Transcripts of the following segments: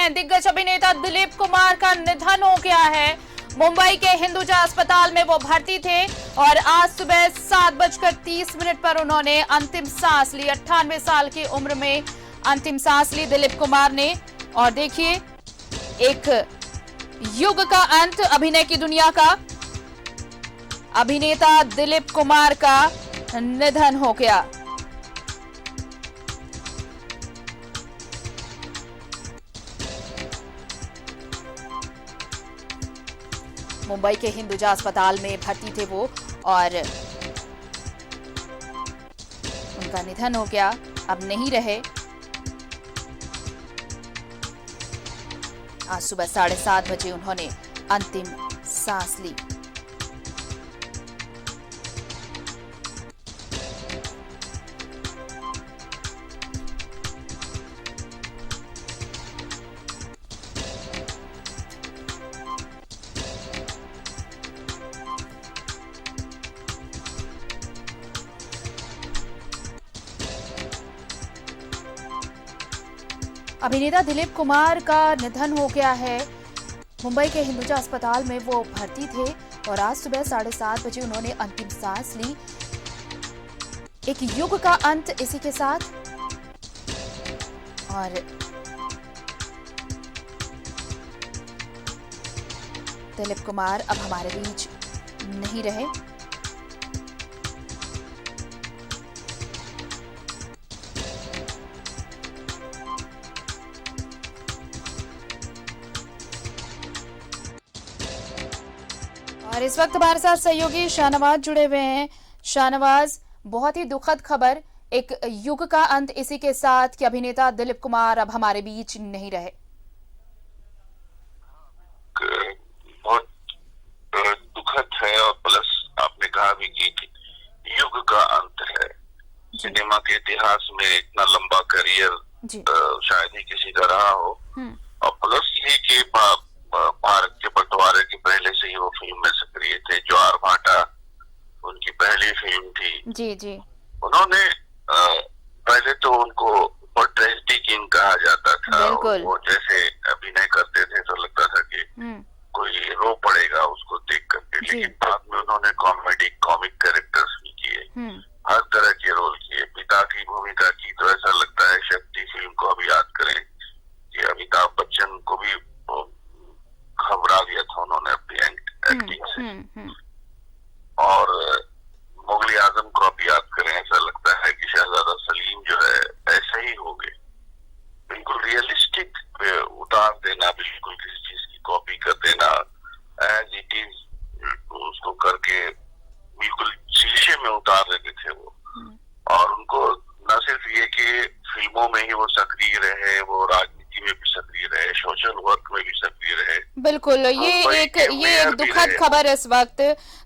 हैं, दिग्गज अभिनेता दिलीप कुमार का निधन हो गया है। मुंबई के हिंदुजा अस्पताल में वो भर्ती थे और आज सुबह 7:30 पर उन्होंने अंतिम सांस ली। 98 साल की उम्र में अंतिम सांस ली दिलीप कुमार ने। और देखिए, एक युग का अंत अभिनय की दुनिया का। अभिनेता दिलीप कुमार का निधन हो गया। मुंबई के हिंदुजा अस्पताल में भर्ती थे वो और उनका निधन हो गया, अब नहीं रहे। आज सुबह 7:30 बजे उन्होंने अंतिम सांस ली। अभिनेता दिलीप कुमार का निधन हो गया है। मुंबई के हिंदुजा अस्पताल में वो भर्ती थे और आज सुबह 7:30 बजे उन्होंने अंतिम सांस ली। एक युग का अंत इसी के साथ। और दिलीप कुमार अब हमारे बीच नहीं रहे। और इस वक्त हमारे साथ सहयोगी शाहनवाज जुड़े हुए हैं। शाहनवाज, बहुत ही दुखद खबर, एक युग का अंत इसी के साथ कि अभिनेता दिलीप कुमार अब हमारे बीच नहीं रहे। बहुत दुखद है और प्लस आपने कहा भी कि युग का अंत है। सिनेमा के इतिहास में इतना लंबा करियर शायद ही किसी का रहा हो। और प्लस ये कि भारत के बंटवारे के पहले से ही वो फिल्म में सक्रिय थे। ज्वार भाटा उनकी पहली फिल्म थी। जी जी। उन्होंने पहले तो उनको ट्रेजेडी किंग कहा जाता था। वो जैसे अभिनय करते थे तो लगता था कि कोई रो पड़ेगा उसको देख करके। लेकिन बाद में उन्होंने कॉमिक कैरेक्टर्स भी किए, हर तरह के रोल किए। पिता की भूमिका की तो ऐसा लगता है शक्ति फिल्म को अभी याद करें कि अमिताभ बच्चन को भी घबरा गया था उन्होंने अपनी एक्टिंग से। और मुगल आजम को अब याद करें, ऐसा लगता है कि शहजादा सलीम जो है ऐसे ही हो गए। बिल्कुल रियलिस्टिक उतार देना, बिल्कुल किसी चीज की कॉपी कर देना, एज इट इज उसको करके बिल्कुल शीशे में उतार देते थे वो। और उनको न सिर्फ ये कि फिल्मों में ही वो सक्रिय रहे, वो राजनीति में भी सक्रिय रहे, सोशल वर्क में भी सक्रिय रहे। बिल्कुल, ये एक दुखद खबर इस वक्त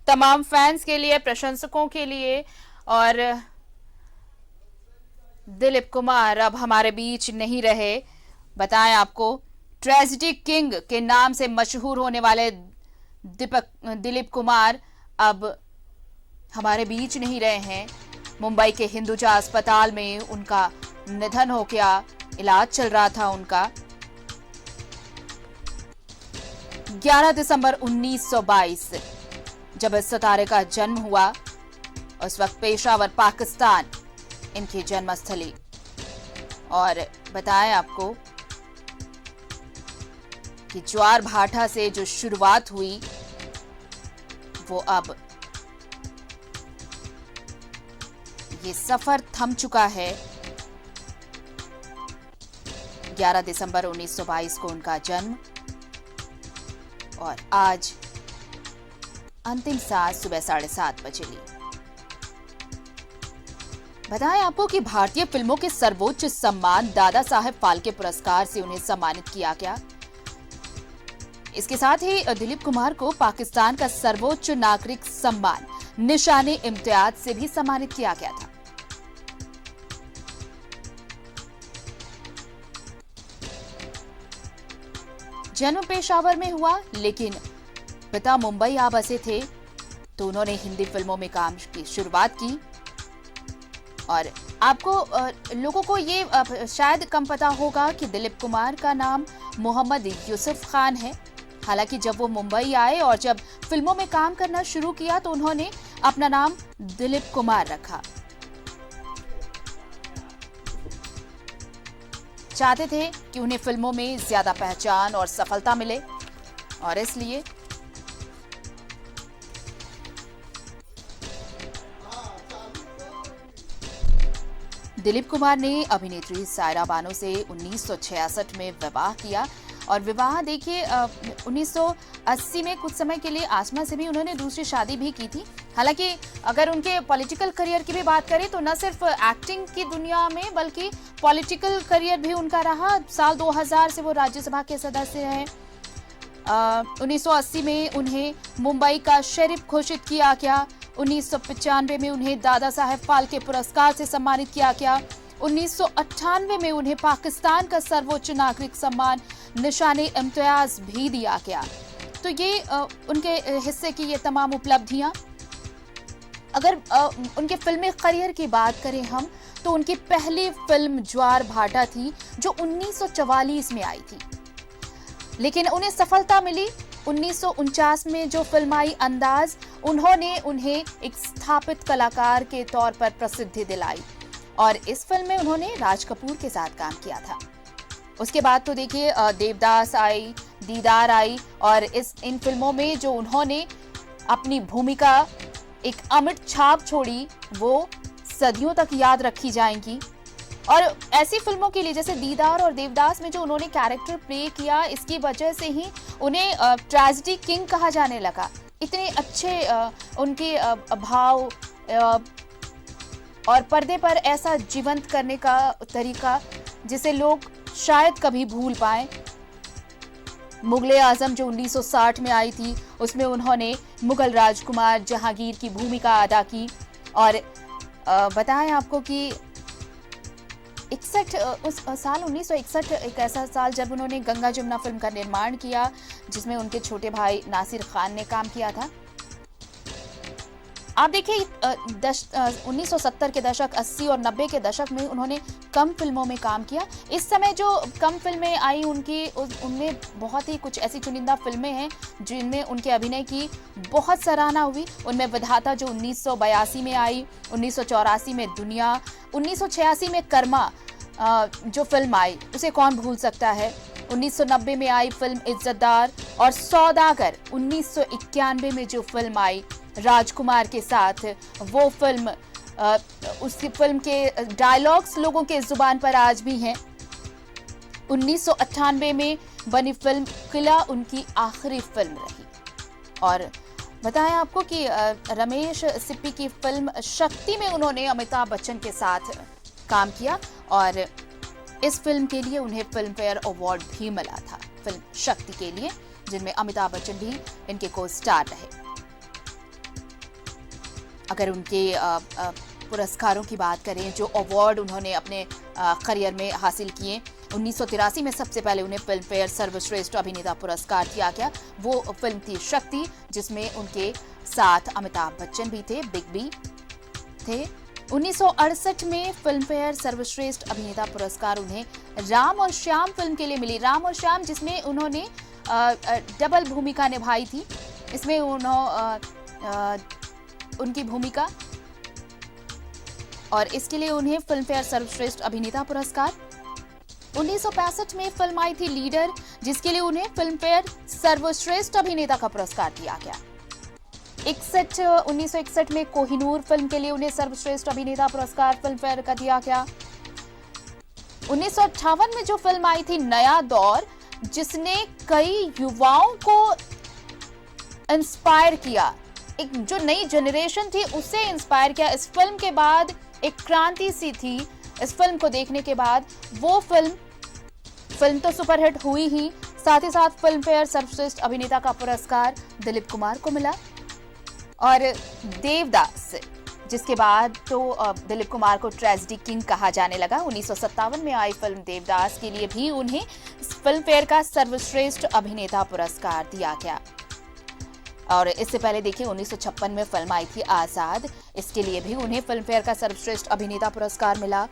तमाम फैंस के लिए, प्रशंसकों के लिए। और दिलीप कुमार अब हमारे बीच नहीं रहे। बताएं आपको, ट्रेजेडी किंग के नाम से मशहूर होने वाले दिलीप कुमार अब हमारे बीच नहीं रहे हैं। मुंबई के हिंदुजा अस्पताल में उनका निधन हो गया, इलाज चल रहा था उनका। 11 दिसंबर 1922 जब इस सितारे का जन्म हुआ, उस वक्त पेशावर पाकिस्तान इनकी जन्मस्थली। और बताएं आपको कि ज्वार भाटा से जो शुरुआत हुई वो अब ये सफर थम चुका है। 11 दिसंबर 1922 को उनका जन्म और आज अंतिम सांस सुबह 7:30 बजे ली। बताएं आपको कि भारतीय फिल्मों के सर्वोच्च सम्मान दादा साहेब फाल्के पुरस्कार से उन्हें सम्मानित किया गया। इसके साथ ही दिलीप कुमार को पाकिस्तान का सर्वोच्च नागरिक सम्मान निशाने इम्तियाज से भी सम्मानित किया गया था। जन्म पेशावर में हुआ, लेकिन पिता मुंबई आ बसे थे तो उन्होंने हिंदी फिल्मों में काम की शुरुआत की। और आपको लोगों को ये शायद कम पता होगा कि दिलीप कुमार का नाम मोहम्मद यूसुफ खान है। हालांकि जब वो मुंबई आए और जब फिल्मों में काम करना शुरू किया तो उन्होंने अपना नाम दिलीप कुमार रखा। चाहते थे कि उन्हें फिल्मों में ज्यादा पहचान और सफलता मिले और इसलिए दिलीप कुमार ने अभिनेत्री सायरा बानो से 1966 में विवाह किया और विवाह देखिए 1980 में कुछ समय के लिए आसमा से भी उन्होंने दूसरी शादी भी की थी। हालांकि अगर उनके पॉलिटिकल करियर की भी बात करें तो न सिर्फ एक्टिंग की दुनिया में बल्कि पॉलिटिकल करियर भी उनका रहा। साल 2000 से वो राज्यसभा के सदस्य हैं। 1980 में उन्हें मुंबई का शेरिफ घोषित किया गया। 1995 में उन्हें दादा साहेब फाल्के पुरस्कार से सम्मानित किया गया। 1998 में उन्हें पाकिस्तान का सर्वोच्च नागरिक सम्मान निशाने इम्तियाज भी दिया गया। तो ये उनके हिस्से की ये तमाम उपलब्धियां। अगर उनके फिल्मी करियर की बात करें हम तो उनकी पहली फिल्म ज्वार भाटा थी जो 1944 में आई थी, लेकिन उन्हें सफलता मिली। 1949 में जो फिल्म आई अंदाज, उन्होंने उन्हें एक स्थापित कलाकार के तौर पर प्रसिद्धि दिलाई और इस फिल्म में उन्होंने राज कपूर के साथ काम किया था। उसके बाद तो देखिए देवदास आई, दीदार आई और इन फिल्मों में जो उन्होंने अपनी भूमिका एक अमिट छाप छोड़ी वो सदियों तक याद रखी जाएंगी। और ऐसी फिल्मों के लिए जैसे दीदार और देवदास में जो उन्होंने कैरेक्टर प्ले किया, इसकी वजह से ही उन्हें ट्रेजेडी किंग कहा जाने लगा। इतने अच्छे उनके भाव और पर्दे पर ऐसा जीवंत करने का तरीका जिसे लोग शायद कभी भूल पाएं। मुगले आजम जो 1960 में आई थी, उसमें उन्होंने मुगल राजकुमार जहांगीर की भूमिका अदा की और बताएं आपको कि 1961 एक ऐसा साल जब उन्होंने गंगा जमुना फिल्म का निर्माण किया जिसमें उनके छोटे भाई नासिर खान ने काम किया था। आप देखिए 1970 के दशक, 80 और 90 के दशक में उन्होंने कम फिल्मों में काम किया। इस समय जो कम फिल्में आई उनमें बहुत ही कुछ ऐसी चुनिंदा फिल्में हैं जिनमें उनके अभिनय की बहुत सराहना हुई। उनमें विधाता जो 1982 में आई, 1984 में दुनिया, 1986 में कर्मा जो फिल्म आई उसे कौन भूल सकता है, 1990 में आई फिल्म इज्जतदार और सौदागर 1991 में जो फिल्म आई राजकुमार के साथ, वो फिल्म उसकी फिल्म के डायलॉग्स लोगों के जुबान पर आज भी हैं। 1998 में बनी फिल्म किला उनकी आखिरी फिल्म रही। और बताएं आपको कि रमेश सिप्पी की फिल्म शक्ति में उन्होंने अमिताभ बच्चन के साथ काम किया और इस फिल्म के लिए उन्हें फिल्म फेयर अवार्ड भी मिला था, फिल्म शक्ति के लिए, जिनमें अमिताभ बच्चन भी इनके को स्टार रहे। अगर उनके पुरस्कारों की बात करें, जो अवार्ड उन्होंने अपने करियर में हासिल किए, 1983 में सबसे पहले उन्हें फिल्म फेयर सर्वश्रेष्ठ अभिनेता पुरस्कार दिया गया। वो फिल्म थी शक्ति, जिसमें उनके साथ अमिताभ बच्चन भी थे, बिग बी थे। 1968 में फिल्म फेयर सर्वश्रेष्ठ अभिनेता पुरस्कार उन्हें राम और श्याम फिल्म के लिए मिली। राम और श्याम जिसमें उन्होंने डबल भूमिका निभाई थी। इसमें उनकी भूमिका और इसके लिए उन्हें फिल्म फेयर सर्वश्रेष्ठ अभिनेता पुरस्कार। 1965 में फिल्म आई थी लीडर, जिसके लिए उन्हें फिल्म फेयर सर्वश्रेष्ठ अभिनेता का पुरस्कार दिया गया। 1961 में कोहिनूर फिल्म के लिए उन्हें सर्वश्रेष्ठ अभिनेता पुरस्कार फिल्म फेयर का दिया गया। 1958 में जो फिल्म आई थी नया दौर, जिसने कई युवाओं को इंस्पायर किया, एक जो नई जनरेशन थी उसे इंस्पायर किया। इस फिल्म के बाद एक क्रांति सी थी। इस फिल्म को देखने के बाद वो फिल्म तो सुपरहिट हुई ही, साथ ही साथ फिल्म फेयर सर्वश्रेष्ठ अभिनेता का पुरस्कार दिलीप कुमार को मिला। और देवदास, जिसके बाद तो दिलीप कुमार को ट्रेजेडी किंग कहा जाने लगा। 1957 में आई फिल्म देवदास के लिए भी उन्हें फिल्म फेयर का सर्वश्रेष्ठ अभिनेता पुरस्कार दिया गया। और इससे पहले देखिए 1956 में फिल्म आई थी आजाद, इसके लिए भी उन्हें फिल्म फेयर का सर्वश्रेष्ठ अभिनेता पुरस्कार मिला।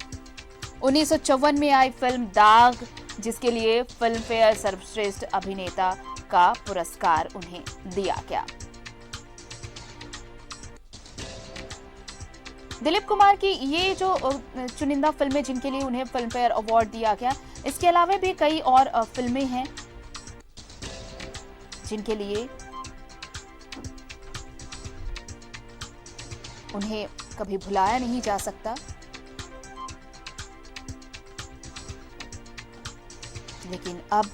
1954 में आई फिल्म दाग, जिसके लिए फिल्म फेयर सर्वश्रेष्ठ अभिनेता का पुरस्कार उन्हें दिया गया। दिलीप कुमार की ये जो चुनिंदा फिल्में जिनके लिए उन्हें फिल्म फेयर अवार्ड दिया गया, इसके अलावा भी कई और फिल्में हैं जिनके लिए उन्हें कभी भुलाया नहीं जा सकता। लेकिन अब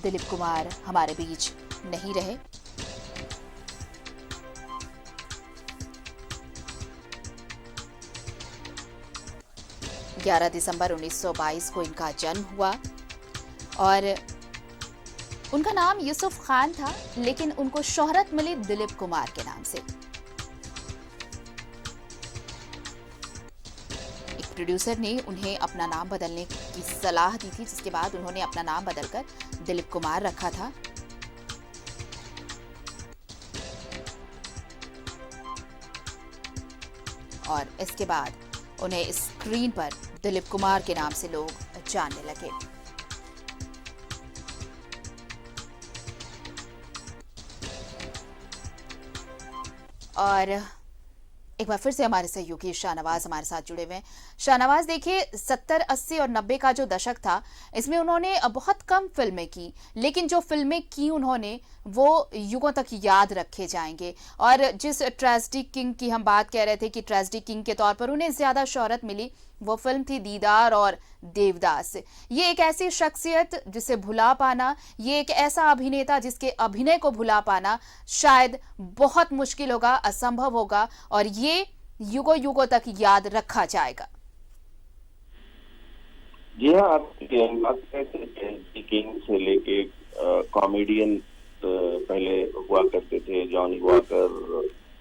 दिलीप कुमार हमारे बीच नहीं रहे। दिसंबर 1922 को इनका जन्म हुआ और उनका नाम यूसुफ खान था, लेकिन उनको शोहरत मिली दिलीप कुमार के नाम से। एक प्रोड्यूसर ने उन्हें अपना नाम बदलने की सलाह दी थी, जिसके बाद उन्होंने अपना नाम बदलकर दिलीप कुमार रखा था। और इसके बाद उन्हें स्क्रीन पर दिलीप कुमार के नाम से लोग जानने लगे। और एक बार फिर से हमारे सहयोगी शाहनवाज हमारे साथ जुड़े हुए हैं। शाहनवाज, देखिए 70, 80 और 90 का जो दशक था, इसमें उन्होंने बहुत कम फिल्में की, लेकिन जो फिल्में की उन्होंने वो युगों तक याद रखे जाएंगे। और जिस ट्रेजेडी किंग की हम बात कह रहे थे कि ट्रेजेडी किंग के तौर पर उन्हें ज्यादा शोहरत मिली, वो फिल्म थी दीदार और देवदास। ये एक ऐसी शख्सियत जिसे भुला पाना, ये एक ऐसा अभिनेता जिसके अभिनय को भुला पाना शायद बहुत मुश्किल होगा, असंभव होगा, और ये युगों युगों तक याद रखा जाएगा। जी हाँ, आप बात कहते किंग से लेके कॉमेडियन पहले हुआ करते थे, जॉनी वॉकर,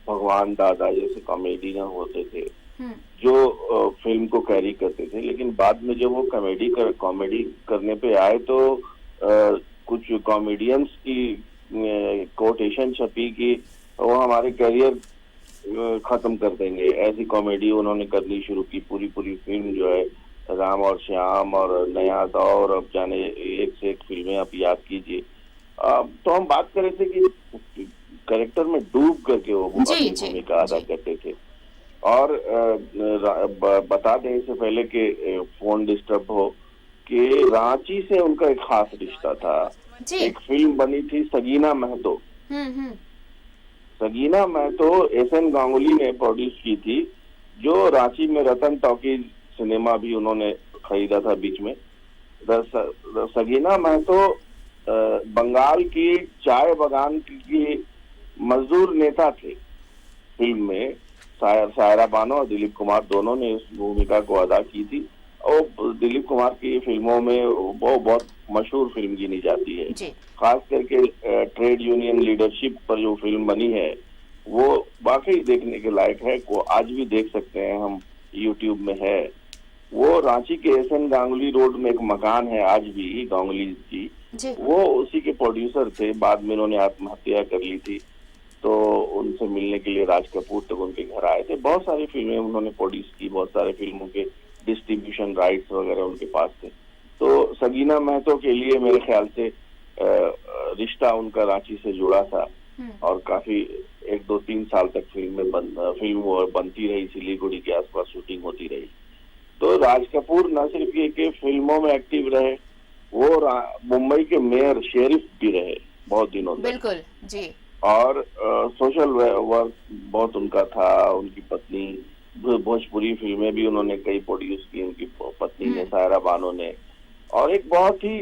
भगवान दादा जैसे कॉमेडियन होते थे जो फिल्म को कैरी करते थे। लेकिन बाद में जब वो कॉमेडी करने पे आए तो कुछ कॉमेडियंस की कोटेशन छपी कि वो हमारे करियर खत्म कर देंगे। ऐसी कॉमेडी उन्होंने करनी शुरू की। पूरी फिल्म जो है राम और श्याम और नया दौर, अब जाने एक से एक फिल्में आप याद कीजिए। तो हम बात कर रहे थे कि कैरेक्टर में डूब करके वो भूमिका अदा करते थे। और बता दें इससे पहले कि फोन डिस्टर्ब हो कि रांची से उनका एक खास रिश्ता था। एक फिल्म बनी थी सगीना महतो। सगीना महतो एसएन गांगुली ने प्रोड्यूस की थी, जो रांची में रतन टॉकीज सिनेमा भी उन्होंने खरीदा था बीच में। सगीना महतो बंगाल की चाय बागान की मजदूर नेता थे। फिल्म में सायरा बानो और दिलीप कुमार दोनों ने इस भूमिका को अदा की थी। और दिलीप कुमार की फिल्मों में वो बहुत मशहूर फिल्म गिनी जाती है। खास करके ट्रेड यूनियन लीडरशिप पर जो फिल्म बनी है वो वाकई देखने के लायक है। वो आज भी देख सकते हैं हम, यूट्यूब में है। वो रांची के एसएन गांगुली रोड में एक मकान है आज भी गांगुली जी, वो उसी के प्रोड्यूसर थे। बाद में उन्होंने आत्महत्या कर ली थी, तो उनसे मिलने के लिए राज कपूर तक उनके घर आए थे। बहुत सारी फिल्में उन्होंने प्रोड्यूस की, बहुत सारे फिल्मों के डिस्ट्रीब्यूशन राइट्स वगैरह उनके पास थे। तो सगीना महतो के लिए मेरे ख्याल से रिश्ता उनका रांची से जुड़ा था और काफी 1-2-3 साल तक फिल्म बनती रही, सिलीगुड़ी के आसपास शूटिंग होती रही। तो राज कपूर न सिर्फ ये कि फिल्मों में एक्टिव रहे, वो मुंबई के मेयर शेरिफ भी रहे बहुत दिनों तक। बिल्कुल जी। और सोशल वर्क बहुत उनका था। उनकी पत्नी, भोजपुरी फिल्में भी उन्होंने कई प्रोड्यूस की, उनकी पत्नी ने, सायरा बानो ने। और एक बहुत ही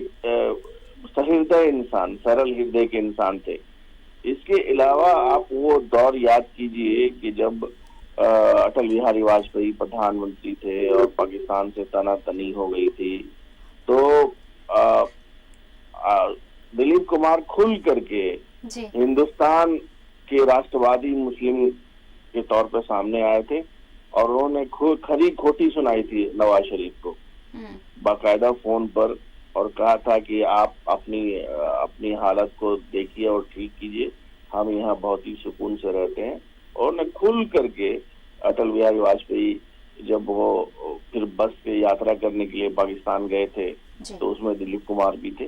सहृदय इंसान, सरल हृदय के इंसान थे। इसके अलावा आप वो दौर याद कीजिए कि जब अटल बिहारी वाजपेयी प्रधानमंत्री थे और पाकिस्तान से तनातनी हो गई थी, तो दिलीप कुमार खुल करके हिंदुस्तान के राष्ट्रवादी मुस्लिम के तौर पर सामने आए थे और उन्होंने खरी खोटी सुनाई थी नवाज शरीफ को बाकायदा फोन पर, और कहा था कि आप अपनी हालत को देखिए और ठीक कीजिए, हम यहाँ बहुत ही सुकून से रहते हैं। और उन्होंने खुल करके अटल बिहारी वाजपेयी जब वो फिर बस पे यात्रा करने के लिए पाकिस्तान गए थे तो उसमें दिलीप कुमार भी थे।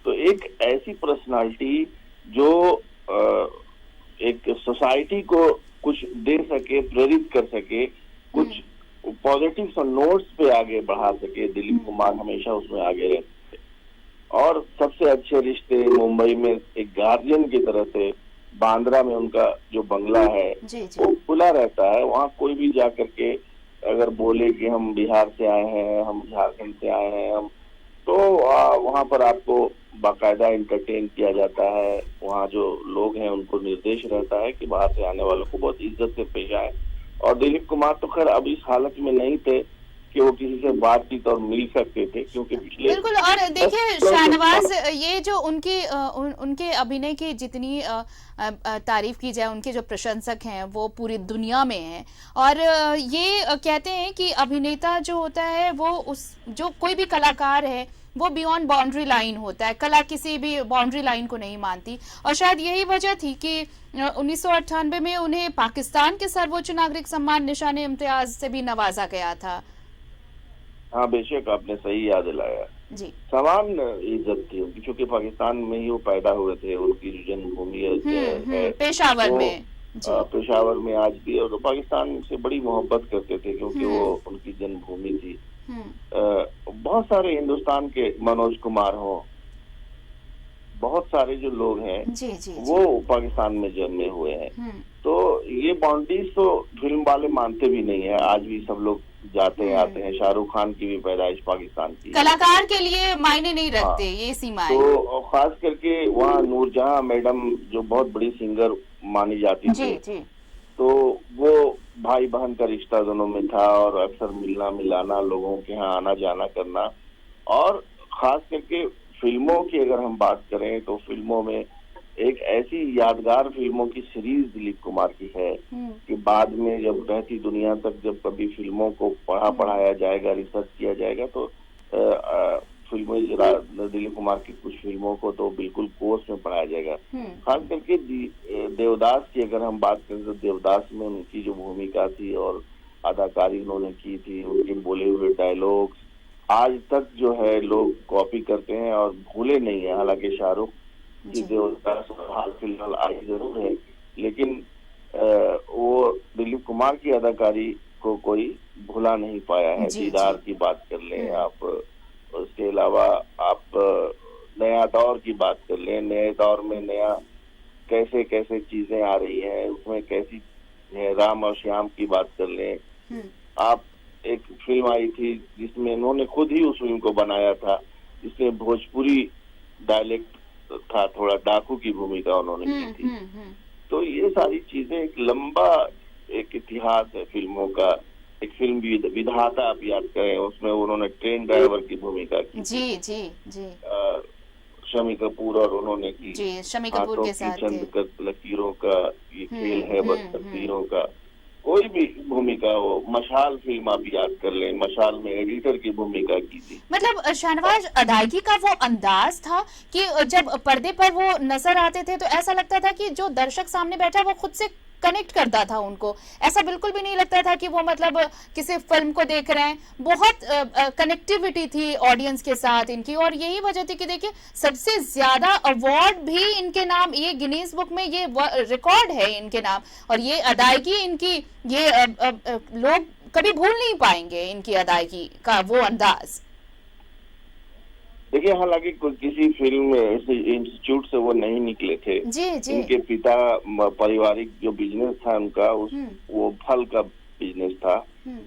तो एक ऐसी पर्सनालिटी जो एक सोसाइटी को कुछ दे सके, प्रेरित कर सके, कुछ पॉजिटिव नोट्स पे आगे बढ़ा सके, दिलीप कुमार हमेशा उसमें आगे रहते थे। और सबसे अच्छे रिश्ते मुंबई में एक गार्जियन की तरह से, बांद्रा में उनका जो बंगला है वो खुला रहता है। वहाँ कोई भी जा करके अगर बोले कि हम बिहार से आए हैं, हम झारखंड से आए हैं, हम तो वहाँ पर आपको बाकायदा एंटरटेन किया जाता है। वहाँ जो लोग हैं उनको निर्देश रहता है कि बाहर से आने वालों को बहुत इज्जत से पेश आए। और दिलीप कुमार तो खैर अब इस हालत में नहीं थे कि वो किसी से बातचीत और मिल सकते थे, क्योंकि पिछले बिल्कुल। और देखिए शाहनवाज, ये जो उनके अभिनय की जितनी तारीफ की जाए, उनके जो प्रशंसक हैं वो पूरी दुनिया में हैं। और ये कहते हैं कि अभिनेता जो होता है वो जो कोई भी कलाकार है वो बियॉन्ड बाउंड्री लाइन होता है। कला किसी भी बाउंड्री लाइन को नहीं मानती। और शायद यही वजह थी कि 1998 में उन्हें पाकिस्तान के सर्वोच्च नागरिक सम्मान निशाने इम्तियाज से भी नवाजा गया था। हाँ बेशक, आपने सही याद दिलाया जी। समान इज्जत थी उनकी, क्योंकि पाकिस्तान में ही वो पैदा हुए थे। उनकी जो जन्मभूमि है पेशावर में, पेशावर में आज भी, और पाकिस्तान से बड़ी मोहब्बत करते थे क्योंकि वो उनकी जन्मभूमि थी। बहुत सारे हिंदुस्तान के, मनोज कुमार हो, बहुत सारे जो लोग हैं वो पाकिस्तान में जन्मे हुए हैं। तो ये बाउंड्रीज तो फिल्म वाले मानते भी नहीं है। आज भी सब लोग जाते हैं आते हैं। शाहरुख खान की भी पैदाइश पाकिस्तान की, कलाकार के लिए मायने नहीं रखते ये सीमाएं। तो खास करके वहाँ नूरजहां मैडम जो बहुत बड़ी सिंगर मानी जाती थी, तो वो भाई बहन का रिश्ता दोनों में था और अक्सर मिलना मिलाना, लोगों के यहाँ आना जाना करना। और खास करके फिल्मों की अगर हम बात करें तो फिल्मों में एक ऐसी यादगार फिल्मों की सीरीज दिलीप कुमार की है कि बाद में जब रहती दुनिया तक जब कभी फिल्मों को पढ़ाया जाएगा, रिसर्च किया जाएगा, तो फिल्में दिलीप कुमार की कुछ फिल्मों को तो बिल्कुल कोर्स में पढ़ाया जाएगा। खास करके देवदास की अगर हम बात करें तो देवदास में उनकी जो भूमिका थी और अदाकारी उन्होंने की थी, उनके बोले हुए डायलॉग्स आज तक जो है लोग कॉपी करते हैं और भूले नहीं है। हालांकि शाहरुख की देवदास हाल फिलहाल आई जरूर है, लेकिन वो दिलीप कुमार की अदाकारी को कोई भुला नहीं पाया है। दीदार की बात कर लें आप, उसके अलावा आप नया दौर की बात कर लें, नए दौर में नया कैसे कैसे चीजें आ रही हैं, उसमें कैसी राम और श्याम की बात कर लें आप। एक फिल्म आई थी जिसमें उन्होंने खुद ही उस फिल्म को बनाया था, जिसमें भोजपुरी डायलेक्ट था, थोड़ा डाकू की भूमिका उन्होंने की थी। तो ये सारी चीजें एक लंबा एक इतिहास है फिल्मों का। एक फिल्म भी विधाता आप याद करें, उसमें उन्होंने ट्रेन ड्राइवर की भूमिका की जी। शमी कपूर और उन्होंने की शमी कपूर के साथ चंद लकीरों का ये खेल है बस तकदीरों का। कोई भी भूमिका हो, मशाल फिल्म आप याद कर लें, मशाल में एडिटर की भूमिका की थी। मतलब शाहनवाज, अदायगी का वो अंदाज था कि जब पर्दे पर वो नजर आते थे तो ऐसा लगता था कि जो दर्शक सामने बैठा है वो खुद से कनेक्ट करता था उनको। ऐसा बिल्कुल भी नहीं लगता था कि वो मतलब किसी फिल्म को देख रहे हैं। बहुत कनेक्टिविटी थी ऑडियंस के साथ इनकी, और यही वजह थी कि देखिए सबसे ज्यादा अवार्ड भी इनके नाम, ये गिनीज बुक में ये रिकॉर्ड है इनके नाम। और ये अदायगी इनकी, ये लोग कभी भूल नहीं पाएंगे इनकी अदायगी का वो अंदाज। देखिए, हालांकि किसी फिल्म इंस्टीट्यूट से वो नहीं निकले थे। इनके पिता पारिवारिक जो बिजनेस था उनका, वो फल का बिजनेस था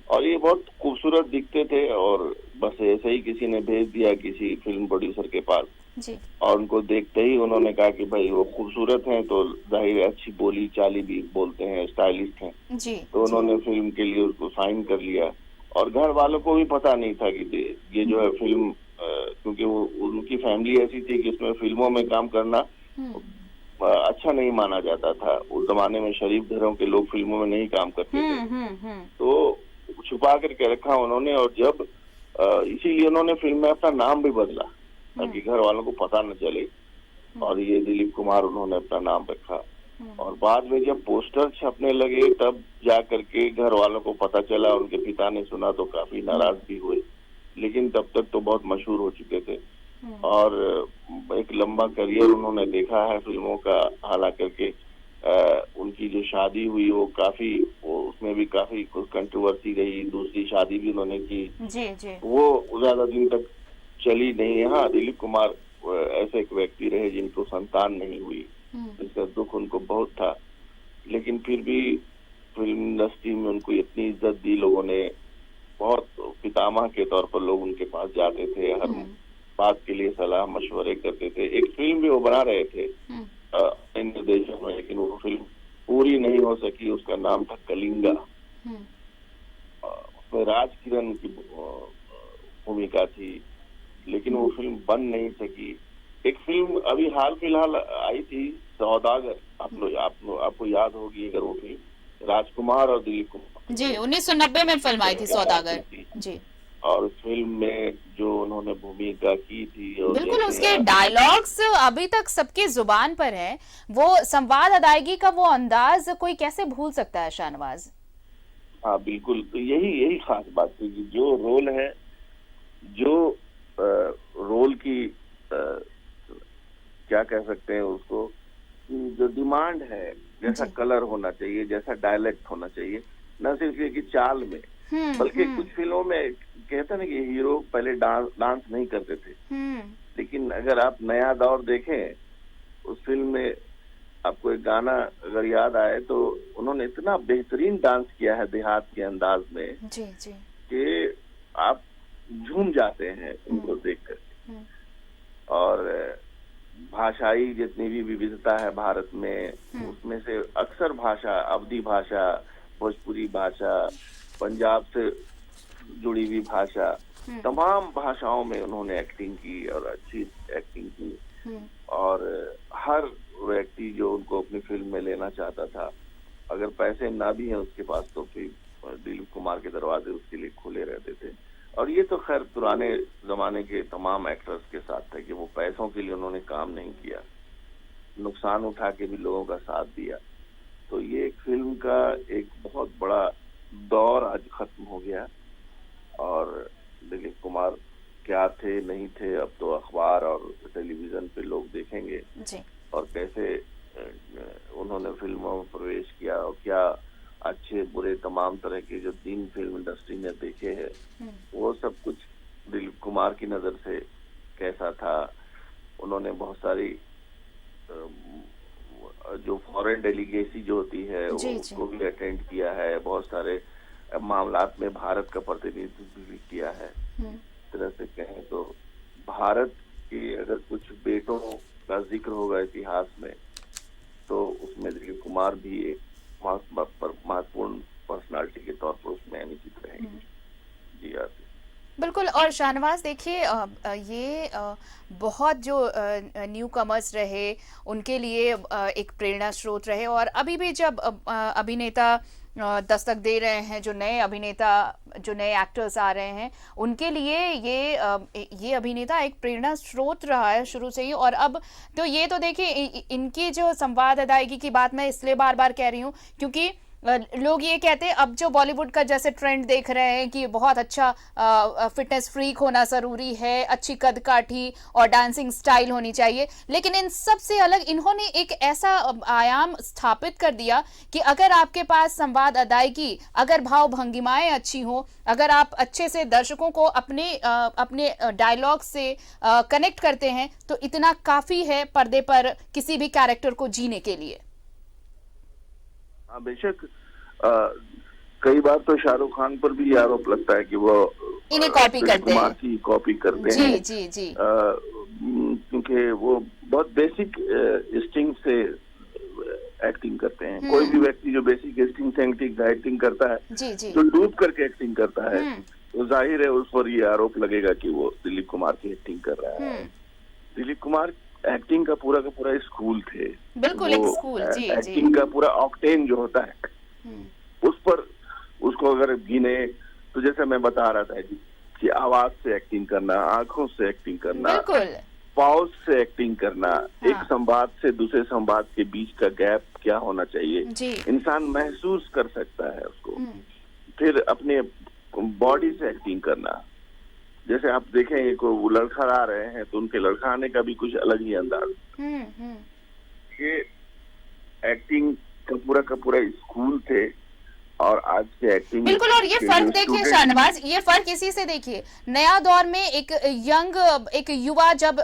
और ये बहुत खूबसूरत दिखते थे और बस ऐसे ही किसी ने भेज दिया किसी फिल्म प्रोड्यूसर के पास और उनको देखते ही उन्होंने कहा कि भाई वो खूबसूरत हैं तो जाहिर अच्छी बोली चाली भी बोलते हैं, स्टाइलिस्ट हैं, तो उन्होंने फिल्म के लिए उसको साइन कर लिया। और घर वालों को भी पता नहीं था कि ये जो है फिल्म, क्योंकि वो उनकी फैमिली ऐसी थी कि उसमें फिल्मों में काम करना अच्छा नहीं माना जाता था। उस जमाने में शरीफ घरों के लोग फिल्मों में नहीं काम करते थे, तो छुपा करके रखा उन्होंने। और जब इसीलिए उन्होंने फिल्म में अपना नाम भी बदला ताकि घर वालों को पता न चले, और ये दिलीप कुमार उन्होंने अपना नाम रखा। और बाद में जब पोस्टर छपने लगे तब जा करके घर वालों को पता चला, उनके पिता ने सुना तो काफी नाराज भी हुए। लेकिन तब तक तो बहुत मशहूर हो चुके थे और एक लंबा करियर उन्होंने देखा है फिल्मों का। हालांकि उनकी जो शादी हुई वो उसमें भी काफी कुछ कंट्रोवर्सी रही। दूसरी शादी भी उन्होंने की जी। वो ज्यादा दिन तक चली नहीं है। हाँ, दिलीप कुमार ऐसे एक व्यक्ति रहे जिनको संतान नहीं हुई, इसका दुख उनको बहुत था, लेकिन फिर भी फिल्म इंडस्ट्री में उनको इतनी इज्जत दी लोगों ने। बहुत पितामह के तौर पर लोग उनके पास जाते थे, हर बात के लिए सलाह मशवरे करते थे। एक फिल्म भी वो बना रहे थे निर्देशन में, लेकिन वो फिल्म पूरी नहीं हो सकी। उसका नाम था कलिंगा। उसमें राज किरण की भूमिका थी, लेकिन वो फिल्म बन नहीं सकी। एक फिल्म अभी हाल फिलहाल आई थी सौदागर, आपको याद होगी अगर वो फिल्म, राजकुमार और दिलीप कुमार जी, 1990 में फिल्म आई थी सौदागर जी। और उस फिल्म में जो उन्होंने भूमिका की थी, बिल्कुल उसके डायलॉग्स अभी तक सबके जुबान पर हैं। वो संवाद अदायगी का वो अंदाज कोई कैसे भूल सकता है शाहनवाज? हाँ बिल्कुल, तो यही खास बात थी कि जो रोल है, जो रोल की क्या कह सकते हैं उसको, जो डिमांड है, जैसा कलर होना चाहिए, जैसा डायलेक्ट होना चाहिए, न सिर्फ ये कि चाल में, बल्कि कुछ फिल्मों में कहते ना कि हीरो पहले डांस नहीं करते थे, लेकिन अगर आप नया दौर देखें उस फिल्म में आपको एक गाना अगर याद आए तो उन्होंने इतना बेहतरीन डांस किया है देहात के अंदाज में कि आप झूम जाते हैं उनको देखकर। और भाषाई जितनी भी विविधता है भारत में, उसमें से अक्सर भाषा, अवधी भाषा, भोजपुरी भाषा, पंजाब से जुड़ी हुई भाषा, तमाम भाषाओं में उन्होंने एक्टिंग की और अच्छी एक्टिंग की। और हर व्यक्ति जो उनको अपनी फिल्म में लेना चाहता था, अगर पैसे ना भी हैं उसके पास, तो फिर दिलीप कुमार के दरवाजे उसके लिए खुले रहते थे। और ये तो खैर पुराने जमाने के तमाम एक्टर्स के साथ था कि वो पैसों के लिए उन्होंने काम नहीं किया, नुकसान उठा के भी लोगों का साथ दिया। तो ये फिल्म का एक बहुत बड़ा दौर आज खत्म हो गया। और दिलीप कुमार क्या थे नहीं थे, अब तो अखबार और टेलीविजन पे लोग देखेंगे जी। और कैसे उन्होंने फिल्मों में प्रवेश किया और क्या अच्छे बुरे तमाम तरह के जो दिन फिल्म इंडस्ट्री ने देखे हैं, वो सब कुछ दिलीप कुमार की नजर से कैसा था। उन्होंने बहुत सारी जो फॉरेन डेलीगेसी जो होती है उसको भी अटेंड किया है, बहुत सारे मामलात में भारत का प्रतिनिधित्व भी किया है। तरह से कहें तो भारत के अगर कुछ बेटों का जिक्र होगा इतिहास में, तो उसमें दिलीप कुमार भी एक महत्वपूर्ण पर्सनालिटी के तौर पर उसमें निश्चित रहेंगे। जी आती बिल्कुल। और शाहनवाज देखिए, ये बहुत जो न्यू कमर्स रहे उनके लिए एक प्रेरणा स्रोत रहे, और अभी भी जब अभिनेता दस्तक दे रहे हैं, जो नए अभिनेता, जो नए एक्टर्स आ रहे हैं, उनके लिए ये अभिनेता एक प्रेरणा स्रोत रहा है शुरू से ही। और अब तो ये तो देखिए, इनकी जो संवाद अदायगी की बात मैं इसलिए बार बार कह रही हूँ क्योंकि लोग ये कहते हैं, अब जो बॉलीवुड का जैसे ट्रेंड देख रहे हैं कि बहुत अच्छा फिटनेस फ्रीक होना ज़रूरी है, अच्छी कद काठी और डांसिंग स्टाइल होनी चाहिए, लेकिन इन सब से अलग इन्होंने एक ऐसा आयाम स्थापित कर दिया कि अगर आपके पास संवाद अदायगी, अगर भाव भंगिमाएं अच्छी हो, अगर आप अच्छे से दर्शकों को अपने डायलॉग से कनेक्ट करते हैं, तो इतना काफ़ी है पर्दे पर किसी भी कैरेक्टर को जीने के लिए। बेशक कई बार तो शाहरुख खान पर भी आरोप लगता है कि वो इन्हें कॉपी करते हैं, की कॉपी करते जी, हैं। जी। क्योंकि वो बहुत बेसिक इंस्टिंक्ट से एक्टिंग करते हैं। कोई भी व्यक्ति जो बेसिक इंस्टिंक्ट से एक्टिंग करता है, जी। जो डूब करके एक्टिंग करता है, तो जाहिर है उस पर ये आरोप लगेगा कि वो दिलीप कुमार की एक्टिंग कर रहा है। दिलीप कुमार एक्टिंग का पूरा स्कूल थे। बिल्कुल एक स्कूल, जी। एक्टिंग का पूरा ऑक्टेन जो होता है, उस पर उसको अगर गिने तो जैसे मैं बता रहा था कि आवाज से एक्टिंग करना, आंखों से एक्टिंग करना, पॉज से एक्टिंग करना, एक संवाद से दूसरे संवाद के बीच का गैप क्या होना चाहिए, इंसान महसूस कर सकता है उसको। फिर अपने बॉडी से एक्टिंग करना, जैसे आप देखेंगे को वो लड़खड़ आ रहे हैं तो उनके लड़खड़ाने का भी कुछ अलग ही अंदाज। ये एक्टिंग का पूरा स्कूल थे और आज के एक्टिंग बिल्कुल। और ये फर्क देखिए शाहनवाज, ये फर्क इसी से देखिए, नया दौर में एक युवा जब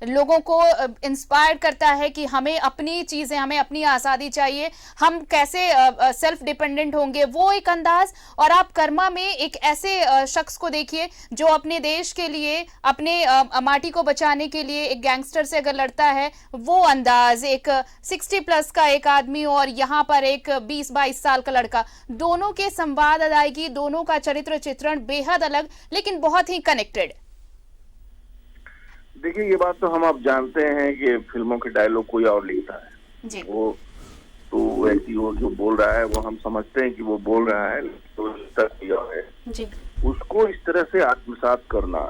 लोगों को इंस्पायर करता है कि हमें अपनी चीजें, हमें अपनी आजादी चाहिए, हम कैसे सेल्फ डिपेंडेंट होंगे, वो एक अंदाज। और आप कर्मा में एक ऐसे शख्स को देखिए जो अपने देश के लिए, अपने माटी को बचाने के लिए एक गैंगस्टर से अगर लड़ता है, वो अंदाज, एक 60+ का एक आदमी और यहाँ पर एक 20-22 साल का लड़का, दोनों के संवाद अदायगी, दोनों का चरित्र चित्रण बेहद अलग लेकिन बहुत ही कनेक्टेड। देखिए ये बात तो हम आप जानते हैं कि फिल्मों के डायलॉग कोई और लिखता है जी। वो तो व्यक्ति वो जो बोल रहा है वो हम समझते हैं कि वो बोल रहा है तो है जी। उसको इस तरह से आत्मसात करना,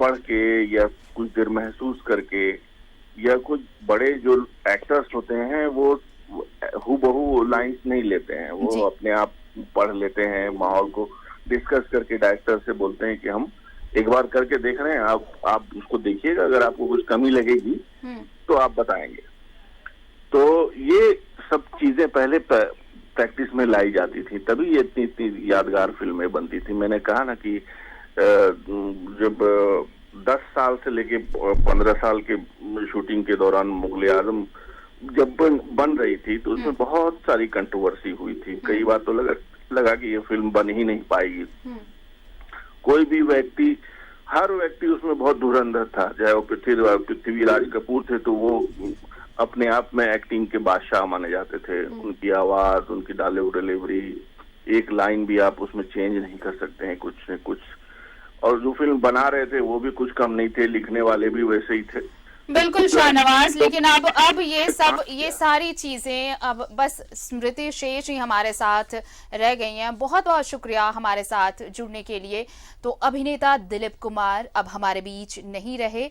पढ़ के या कुछ देर महसूस करके, या कुछ बड़े जो एक्टर्स होते हैं वो हूबहू लाइंस नहीं लेते हैं, वो अपने आप पढ़ लेते हैं, माहौल को डिस्कस करके डायरेक्टर से बोलते हैं कि हम एक बार करके देख रहे हैं, आप उसको देखिएगा, अगर आपको कुछ कमी लगेगी तो आप बताएंगे। तो ये सब चीजें पहले प्रैक्टिस में लाई जाती थी, तभी ये इतनी यादगार फिल्में बनती थी। मैंने कहा ना कि जब 10 साल से लेके 15 साल के शूटिंग के दौरान मुगल आजम जब बन रही थी तो उसमें बहुत सारी कंट्रोवर्सी हुई थी। कई बार तो लगा कि ये फिल्म बन ही नहीं पाएगी। कोई भी व्यक्ति, हर व्यक्ति उसमें बहुत धुरंधर था, चाहे वो पृथ्वीराज कपूर थे तो वो अपने आप में एक्टिंग के बादशाह माने जाते थे। उनकी आवाज, उनकी डायलॉग डिलीवरी, एक लाइन भी आप उसमें चेंज नहीं कर सकते हैं कुछ न कुछ। और जो फिल्म बना रहे थे वो भी कुछ कम नहीं थे, लिखने वाले भी वैसे ही थे। बिल्कुल शाहनवाज, लेकिन अब ये सारी चीजें अब बस स्मृति शेष ही हमारे साथ रह गई हैं। बहुत बहुत शुक्रिया हमारे साथ जुड़ने के लिए। तो अभिनेता दिलीप कुमार अब हमारे बीच नहीं रहे।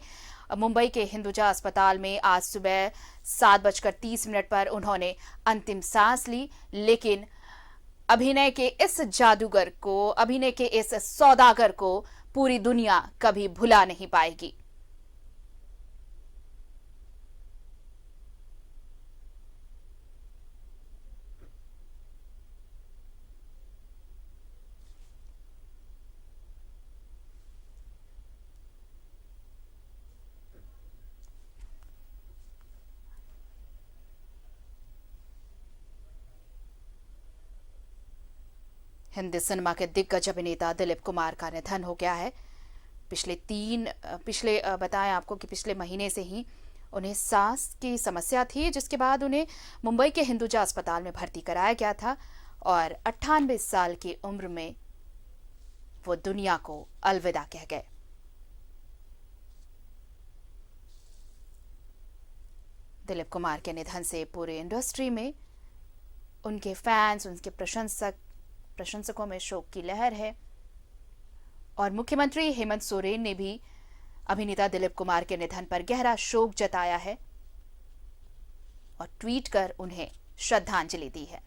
मुंबई के हिंदुजा अस्पताल में आज सुबह 7:30 पर उन्होंने अंतिम सांस ली, लेकिन अभिनय के इस जादूगर को, अभिनय के इस सौदागर को पूरी दुनिया कभी भुला नहीं पाएगी। हिंदी सिनेमा के दिग्गज अभिनेता दिलीप कुमार का निधन हो गया है। बताएं आपको कि पिछले महीने से ही उन्हें सांस की समस्या थी, जिसके बाद उन्हें मुंबई के हिंदुजा अस्पताल में भर्ती कराया गया था और 98 साल की उम्र में वो दुनिया को अलविदा कह गए। दिलीप कुमार के निधन से पूरी इंडस्ट्री में उनके फैंस, उनके प्रशंसकों में शोक की लहर है। और मुख्यमंत्री हेमंत सोरेन ने भी अभिनेता दिलीप कुमार के निधन पर गहरा शोक जताया है और ट्वीट कर उन्हें श्रद्धांजलि दी है।